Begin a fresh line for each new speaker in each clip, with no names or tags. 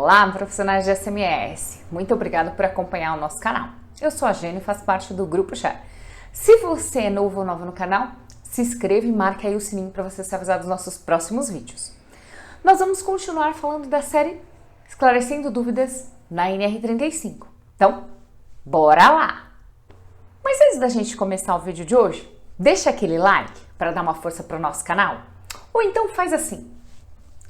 Olá, profissionais de SMS! Muito obrigado por acompanhar o nosso canal. Eu sou a Jenny e faço parte do Grupo Share. Se você é novo ou nova no canal, se inscreva e marque aí o sininho para você ser avisado dos nossos próximos vídeos. Nós vamos continuar falando da série Esclarecendo Dúvidas na NR35. Então, bora lá! Mas antes da gente começar o vídeo de hoje, deixa aquele like para dar uma força para o nosso canal. Ou então faz assim.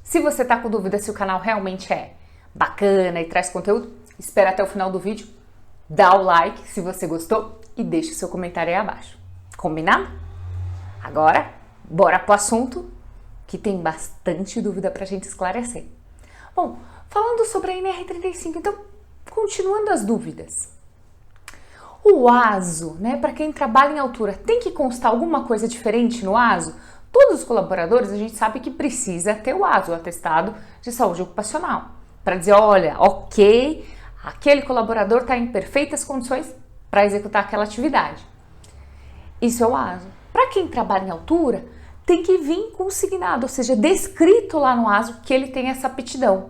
Se você está com dúvida se o canal realmente é bacana e traz conteúdo, espera até o final do vídeo, dá o like se você gostou e deixa o seu comentário aí abaixo. Combinado? Agora, bora pro assunto que tem bastante dúvida pra gente esclarecer. Bom, falando sobre a NR35, então, continuando as dúvidas. O ASO, né, para quem trabalha em altura, tem que constar alguma coisa diferente no ASO? Todos os colaboradores, a gente sabe que precisa ter o ASO, o Atestado de Saúde Ocupacional, para dizer, olha, ok, aquele colaborador está em perfeitas condições para executar aquela atividade. Isso é o ASO. Para quem trabalha em altura, tem que vir consignado, ou seja, descrito lá no ASO que ele tem essa aptidão.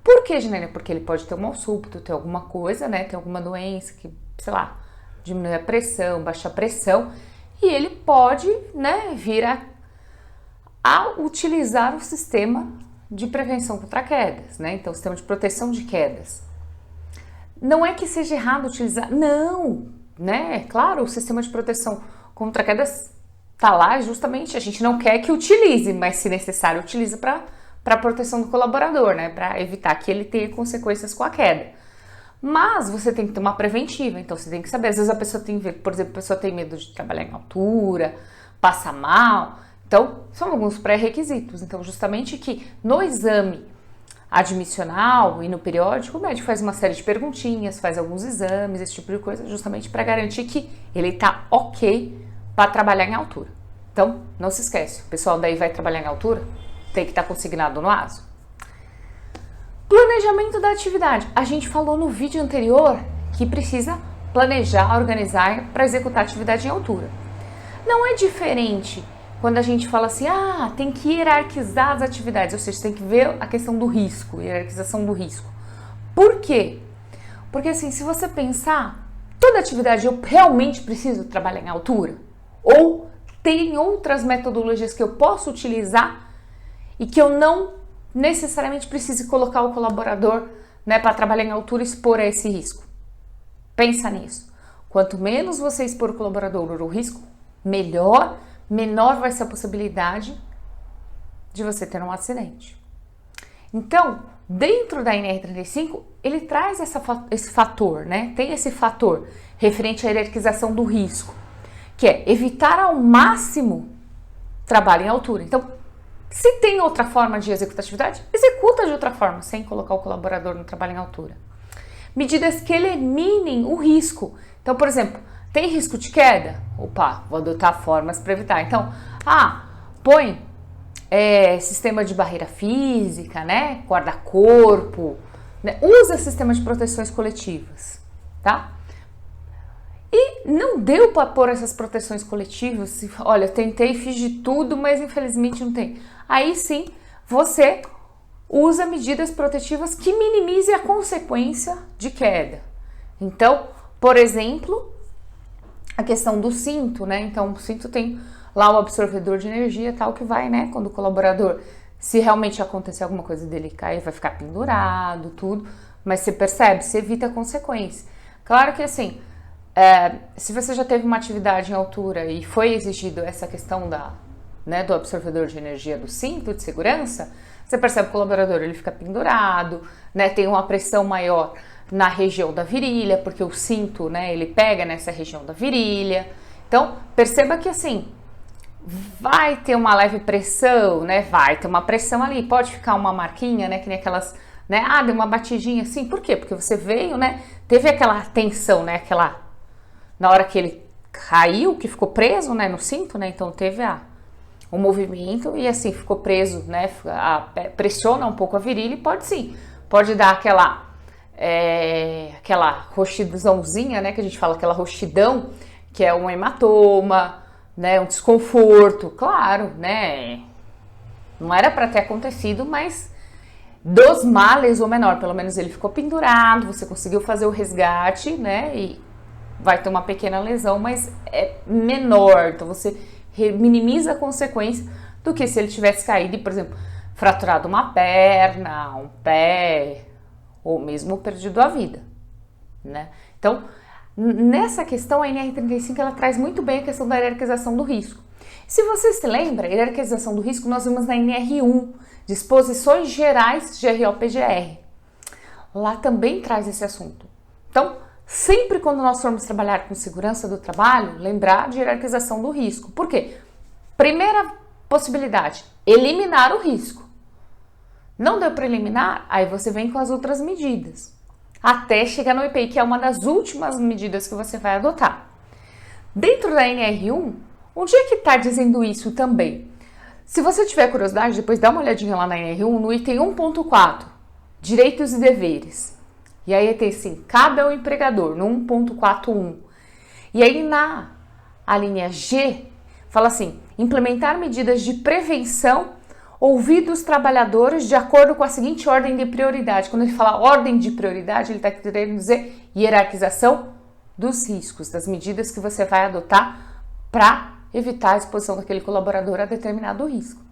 Por que, Janine? Porque ele pode ter um mal súbito, ter alguma coisa, né, ter alguma doença que, sei lá, diminui a pressão, baixa a pressão, e ele pode, né, vir a utilizar o sistema de prevenção contra quedas, né? Então, o sistema de proteção de quedas. Não é que seja errado utilizar, não, né? Claro, o sistema de proteção contra quedas tá lá justamente, a gente não quer que utilize, mas se necessário, utiliza para a proteção do colaborador, né? Para evitar que ele tenha consequências com a queda. Mas você tem que ter uma preventiva, então você tem que saber, às vezes a pessoa tem, por exemplo, a pessoa tem medo de trabalhar em altura, passa mal, então são alguns pré-requisitos. Então justamente que no exame admissional e no periódico, o médico faz uma série de perguntinhas, faz alguns exames, esse tipo de coisa, justamente para garantir que ele está ok para trabalhar em altura. Então não se esquece, o pessoal daí vai trabalhar em altura, tem que estar consignado no ASO. Planejamento da atividade. A gente falou no vídeo anterior que precisa planejar, organizar para executar atividade em altura. Não é diferente quando a gente fala assim, tem que hierarquizar as atividades, ou seja, tem que ver a questão do risco, hierarquização do risco. Por quê? Porque assim, se você pensar, toda atividade eu realmente preciso trabalhar em altura? Ou tem outras metodologias que eu posso utilizar e que eu não necessariamente precise colocar o colaborador, né, para trabalhar em altura e expor a esse risco. Pensa nisso. Quanto menos você expor o colaborador ao risco, menor vai ser a possibilidade de você ter um acidente. Então, dentro da NR35, ele traz esse fator, né? Tem esse fator referente à hierarquização do risco, que é evitar ao máximo trabalho em altura. Então, se tem outra forma de executar a atividade, executa de outra forma, sem colocar o colaborador no trabalho em altura. Medidas que eliminem o risco. Então, por exemplo, tem risco de queda? Opa, vou adotar formas para evitar. Então, põe sistema de barreira física, né? Guarda-corpo, né? Usa sistema de proteções coletivas, tá? E não deu para pôr essas proteções coletivas. Olha, tentei, fiz de tudo, mas infelizmente não tem. Aí sim, você usa medidas protetivas que minimizem a consequência de queda. Então, por exemplo, a questão do cinto, né? Então, o cinto tem lá o absorvedor de energia, tal, que vai, né? Quando o colaborador, se realmente acontecer alguma coisa dele cair, vai ficar pendurado, tudo. Mas você percebe, você evita a consequência. Claro que assim, se você já teve uma atividade em altura e foi exigido essa questão do absorvedor de energia do cinto de segurança, você percebe que o colaborador ele fica pendurado, né, tem uma pressão maior na região da virilha, porque o cinto, né, ele pega nessa região da virilha. Então, perceba que assim, vai ter uma leve pressão, né, vai ter uma pressão ali, pode ficar uma marquinha, né, que nem aquelas, né, deu uma batidinha assim, por quê? Porque você veio, né, teve aquela tensão, né, na hora que ele caiu, que ficou preso, né, no cinto, né, então teve o movimento e assim, ficou preso, né, pressiona um pouco a virilha e pode dar aquela roxidãozinha, né, que a gente fala, aquela roxidão, que é um hematoma, né, um desconforto, claro, né, não era para ter acontecido, mas dos males o menor, pelo menos ele ficou pendurado, você conseguiu fazer o resgate, né? E vai ter uma pequena lesão, mas é menor, então você minimiza a consequência do que se ele tivesse caído e, por exemplo, fraturado uma perna, um pé, ou mesmo perdido a vida, né? Então, nessa questão, a NR35 ela traz muito bem a questão da hierarquização do risco. Se você se lembra, a hierarquização do risco nós vimos na NR1, Disposições Gerais GRO-PGR. Lá também traz esse assunto. Então, sempre quando nós formos trabalhar com segurança do trabalho, lembrar de hierarquização do risco. Por quê? Primeira possibilidade, eliminar o risco. Não deu para eliminar? Aí você vem com as outras medidas. Até chegar no EPI, que é uma das últimas medidas que você vai adotar. Dentro da NR1, onde é que está dizendo isso também? Se você tiver curiosidade, depois dá uma olhadinha lá na NR1, no item 1.4, direitos e deveres. E aí tem assim, cabe ao empregador, no 1.41. E aí a linha G, fala assim, implementar medidas de prevenção ouvir dos trabalhadores de acordo com a seguinte ordem de prioridade. Quando ele fala ordem de prioridade, ele está querendo dizer hierarquização dos riscos, das medidas que você vai adotar para evitar a exposição daquele colaborador a determinado risco.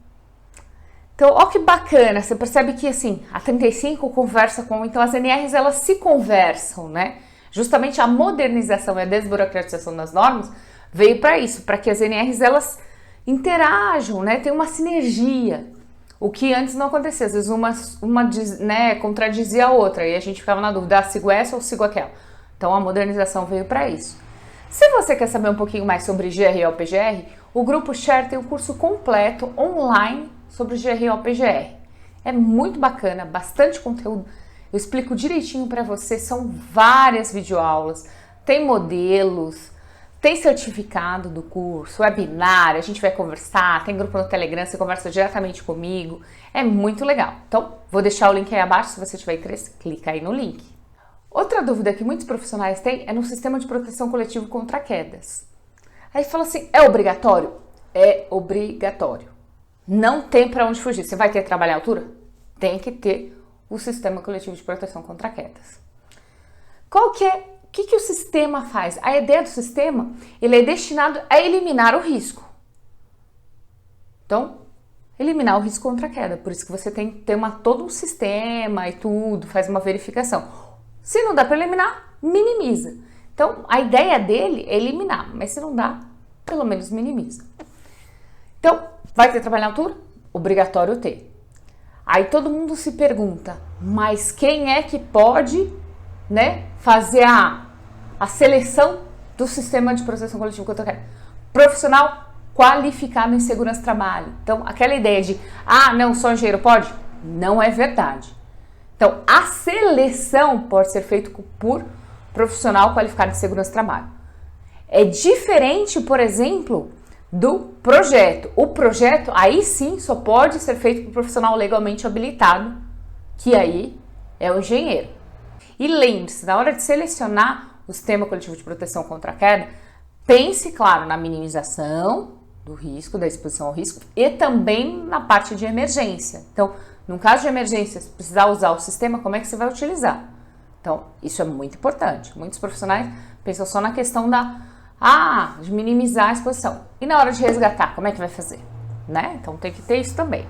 Então, ó que bacana, você percebe que assim, a 35 conversa com, então as NRs elas se conversam, né? Justamente a modernização e a desburocratização das normas veio para isso, para que as NRs elas interajam, né? Tem uma sinergia, o que antes não acontecia, às vezes uma né, contradizia a outra e a gente ficava na dúvida, sigo essa ou sigo aquela. Então a modernização veio para isso. Se você quer saber um pouquinho mais sobre GRO-PGR, o Grupo Share tem um curso completo online sobre GRO-PGR. É muito bacana, bastante conteúdo. Eu explico direitinho para você, são várias videoaulas, tem modelos, tem certificado do curso, webinar, a gente vai conversar, tem grupo no Telegram, você conversa diretamente comigo. É muito legal. Então, vou deixar o link aí abaixo, se você tiver interesse, clica aí no link. Outra dúvida que muitos profissionais têm é no sistema de proteção coletivo contra quedas. Aí fala assim, é obrigatório? É obrigatório. Não tem para onde fugir. Você vai ter trabalho à altura? Tem que ter o sistema coletivo de proteção contra quedas. O que o sistema faz? A ideia do sistema, ele é destinado a eliminar o risco. Então, eliminar o risco contra queda. Por isso que você tem que ter todo um sistema e tudo, faz uma verificação. Se não dá para eliminar, minimiza. Então, a ideia dele é eliminar, mas se não dá, pelo menos minimiza. Então, vai ter trabalho à altura? Obrigatório ter. Aí todo mundo se pergunta, mas quem é que pode, né, fazer a seleção do sistema de proteção coletiva contra queda? Profissional qualificado em segurança do trabalho. Então, aquela ideia de, não, só engenheiro pode? Não é verdade. Então, a seleção pode ser feita por profissional qualificado em segurança do trabalho. É diferente, por exemplo, do projeto. O projeto, aí sim, só pode ser feito por profissional legalmente habilitado, que aí é o engenheiro. E lembre-se, na hora de selecionar o sistema coletivo de proteção contra a queda, pense, claro, na minimização do risco, da exposição ao risco, e também na parte de emergência. Então, no caso de emergência, se precisar usar o sistema, como é que você vai utilizar? Então, isso é muito importante. Muitos profissionais pensam só na questão de minimizar a exposição. E na hora de resgatar, como é que vai fazer? Né? Então, tem que ter isso também.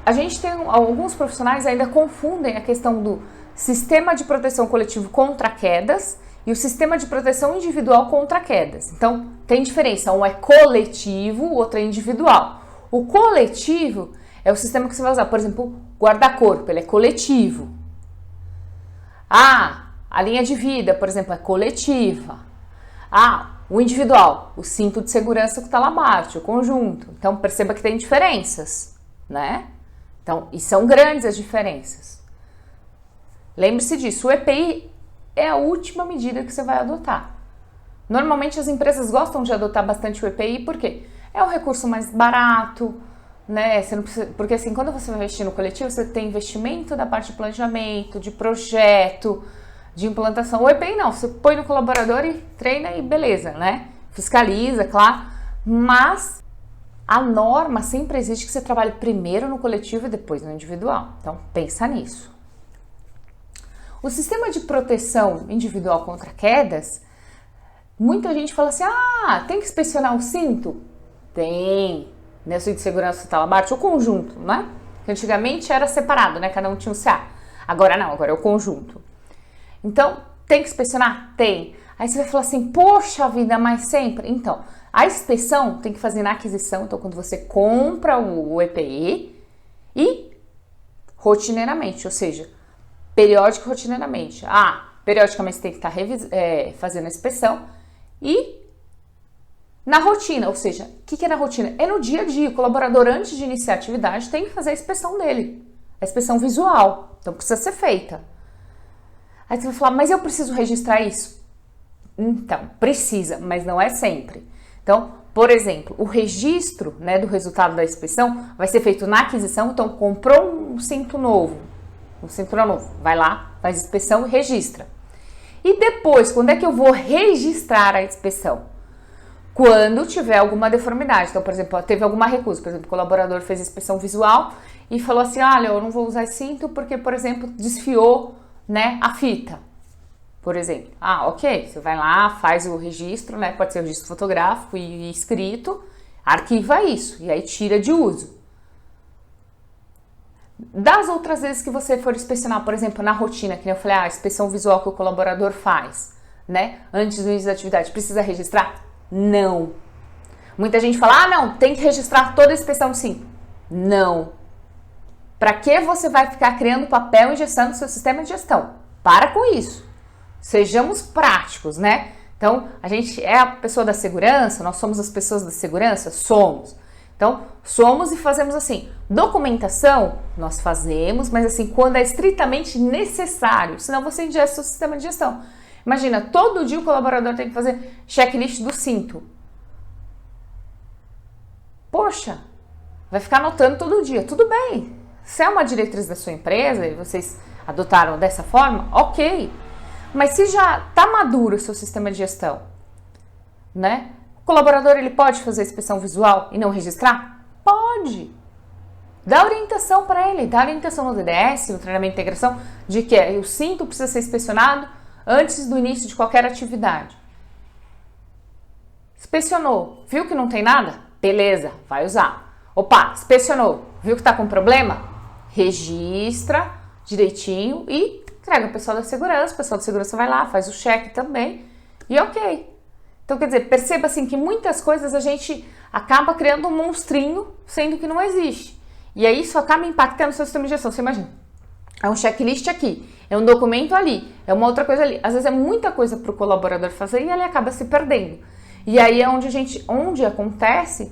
A gente tem alguns profissionais ainda confundem a questão do sistema de proteção coletivo contra quedas e o sistema de proteção individual contra quedas. Então, tem diferença. Um é coletivo, o outro é individual. O coletivo é o sistema que você vai usar. Por exemplo, o guarda-corpo, ele é coletivo. A linha de vida, por exemplo, é coletiva. O individual, o cinto de segurança que está lá abaixo, o conjunto. Então, perceba que tem diferenças, né? Então, e são grandes as diferenças. Lembre-se disso, o EPI é a última medida que você vai adotar. Normalmente as empresas gostam de adotar bastante o EPI, por quê? É o recurso mais barato, né? Você não precisa, porque assim, quando você vai investir no coletivo, você tem investimento da parte de planejamento, de projeto, de implantação. O EPI não, você põe no colaborador e treina e beleza, né? Fiscaliza, claro, mas a norma sempre exige que você trabalhe primeiro no coletivo e depois no individual. Então, pensa nisso. O sistema de proteção individual contra quedas, muita gente fala assim, tem que inspecionar o cinto? Tem, né? O cinto de segurança do talabarte, o conjunto, né? Que antigamente era separado, né? Cada um tinha um CA. Agora não, agora é o conjunto. Então, tem que inspecionar? Tem. Aí você vai falar assim, poxa vida, mas sempre? Então, a inspeção tem que fazer na aquisição, então quando você compra o EPI e rotineiramente, ou seja, periódico e rotineiramente. Periodicamente você tem que estar fazendo a inspeção e na rotina, ou seja, o que é na rotina? É no dia a dia, o colaborador antes de iniciar a atividade tem que fazer a inspeção dele, a inspeção visual, então precisa ser feita. Aí você vai falar, mas eu preciso registrar isso? Então, precisa, mas não é sempre. Então, por exemplo, o registro, né, do resultado da inspeção vai ser feito na aquisição, então comprou um cinto novo, vai lá, faz inspeção e registra. E depois, quando é que eu vou registrar a inspeção? Quando tiver alguma deformidade. Então, por exemplo, teve alguma recusa, por exemplo, o colaborador fez inspeção visual e falou assim, olha, eu não vou usar esse cinto porque, por exemplo, desfiou, né, a fita, por exemplo. Ok, você vai lá, faz o registro, né, pode ser o registro fotográfico e escrito, arquiva isso e aí tira de uso. Das outras vezes que você for inspecionar, por exemplo, na rotina, que eu falei, a inspeção visual que o colaborador faz, né, antes do início da atividade, precisa registrar? Não. Muita gente fala, não, tem que registrar toda a inspeção sim. Não. Para que você vai ficar criando papel e gestando o seu sistema de gestão? Para com isso. Sejamos práticos, né? Então, a gente é a pessoa da segurança, nós somos as pessoas da segurança? Somos. Então, somos e fazemos assim. Documentação, nós fazemos, mas assim, quando é estritamente necessário, senão você ingesta o sistema de gestão. Imagina, todo dia o colaborador tem que fazer checklist do cinto. Poxa, vai ficar anotando todo dia. Tudo bem. Se é uma diretriz da sua empresa e vocês adotaram dessa forma, ok. Mas se já está maduro o seu sistema de gestão, né? O colaborador ele pode fazer inspeção visual e não registrar? Pode. Dá orientação para ele, dá orientação no DDS, no treinamento de integração, de que o cinto precisa ser inspecionado antes do início de qualquer atividade. Inspecionou, viu que não tem nada? Beleza, vai usar. Opa, inspecionou, viu que está com problema? Registra direitinho e entrega o pessoal da segurança. O pessoal da segurança vai lá, faz o check também e ok. Então, quer dizer, perceba assim que muitas coisas a gente acaba criando um monstrinho, sendo que não existe. E aí isso acaba impactando o seu sistema de gestão. Você imagina, é um checklist aqui, é um documento ali, é uma outra coisa ali. Às vezes é muita coisa para o colaborador fazer e ele acaba se perdendo. E aí é onde acontece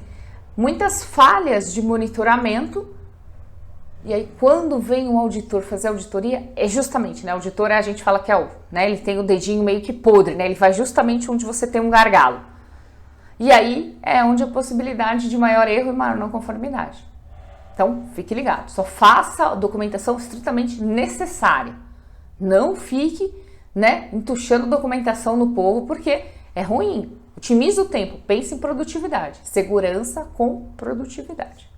muitas falhas de monitoramento. E aí quando vem um auditor fazer auditoria, é justamente, né, auditor a gente fala que é né, ele tem o dedinho meio que podre, né, ele vai justamente onde você tem um gargalo. E aí é onde a possibilidade de maior erro e maior não conformidade. Então, fique ligado, só faça a documentação estritamente necessária. Não fique, né, entuchando documentação no povo, porque é ruim. Otimize o tempo, pense em produtividade. Segurança com produtividade.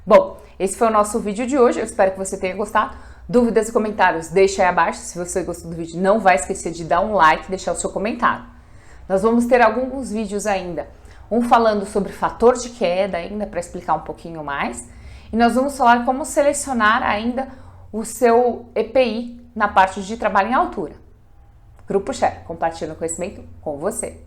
Bom, esse foi o nosso vídeo de hoje. Eu espero que você tenha gostado. Dúvidas e comentários, deixa aí abaixo. Se você gostou do vídeo, não vai esquecer de dar um like e deixar o seu comentário. Nós vamos ter alguns vídeos ainda. Um falando sobre fator de queda ainda, para explicar um pouquinho mais. E nós vamos falar como selecionar ainda o seu EPI na parte de trabalho em altura. Grupo Share, compartilhando conhecimento com você.